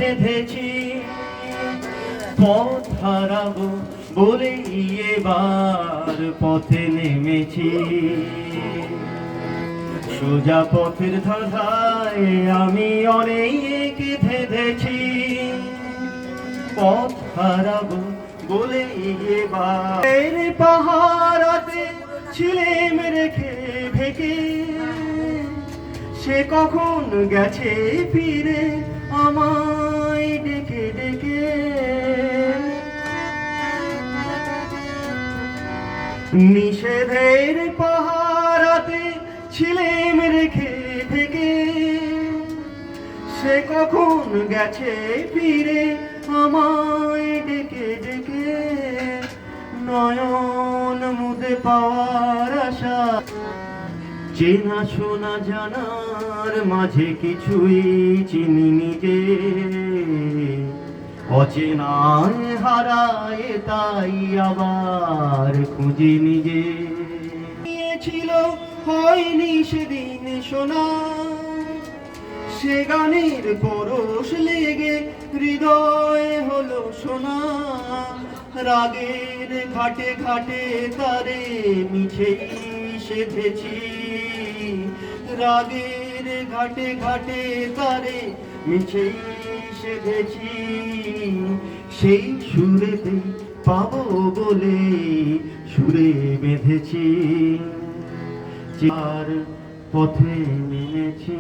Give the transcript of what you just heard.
বেঁধেছি, পথ হারাবো বলে এবার পথে নেমেছি। সোজা পথের ধাঁধায় আমি অনেক ধেঁধেছি, পথ হারাবো বলে এবার পাহারাতে ছিলেম রেখে ভেকে, সে কখন গেছে ফিরে আমায় ডেকে ডেকে। নিষেধের পাহারাতে ছিলেম রেখে থেকে, সে কখন গেছে ফিরে আমায় ডেকে ডেকে। নয়ন মুদে পাওয়ার আশা, চেনা শোনা জানার মাঝে কিছুই চিনি নিজে, অচেনায় হারায় তাই আবার খুঁজি নিজে। ছিল হয়নি সেদিন শোনা, সে গানের পরশ লেগে হৃদয় হলো সোনা। রাগের ঘাটে ঘাটে তারে মিছেই সেধেছি, রাগের ঘাটে ঘাটে তারে মিছেই সেধেছি। সেই সুরেতে পাবো বলে সুরে বেঁধেছি, যার পথে নেমেছি।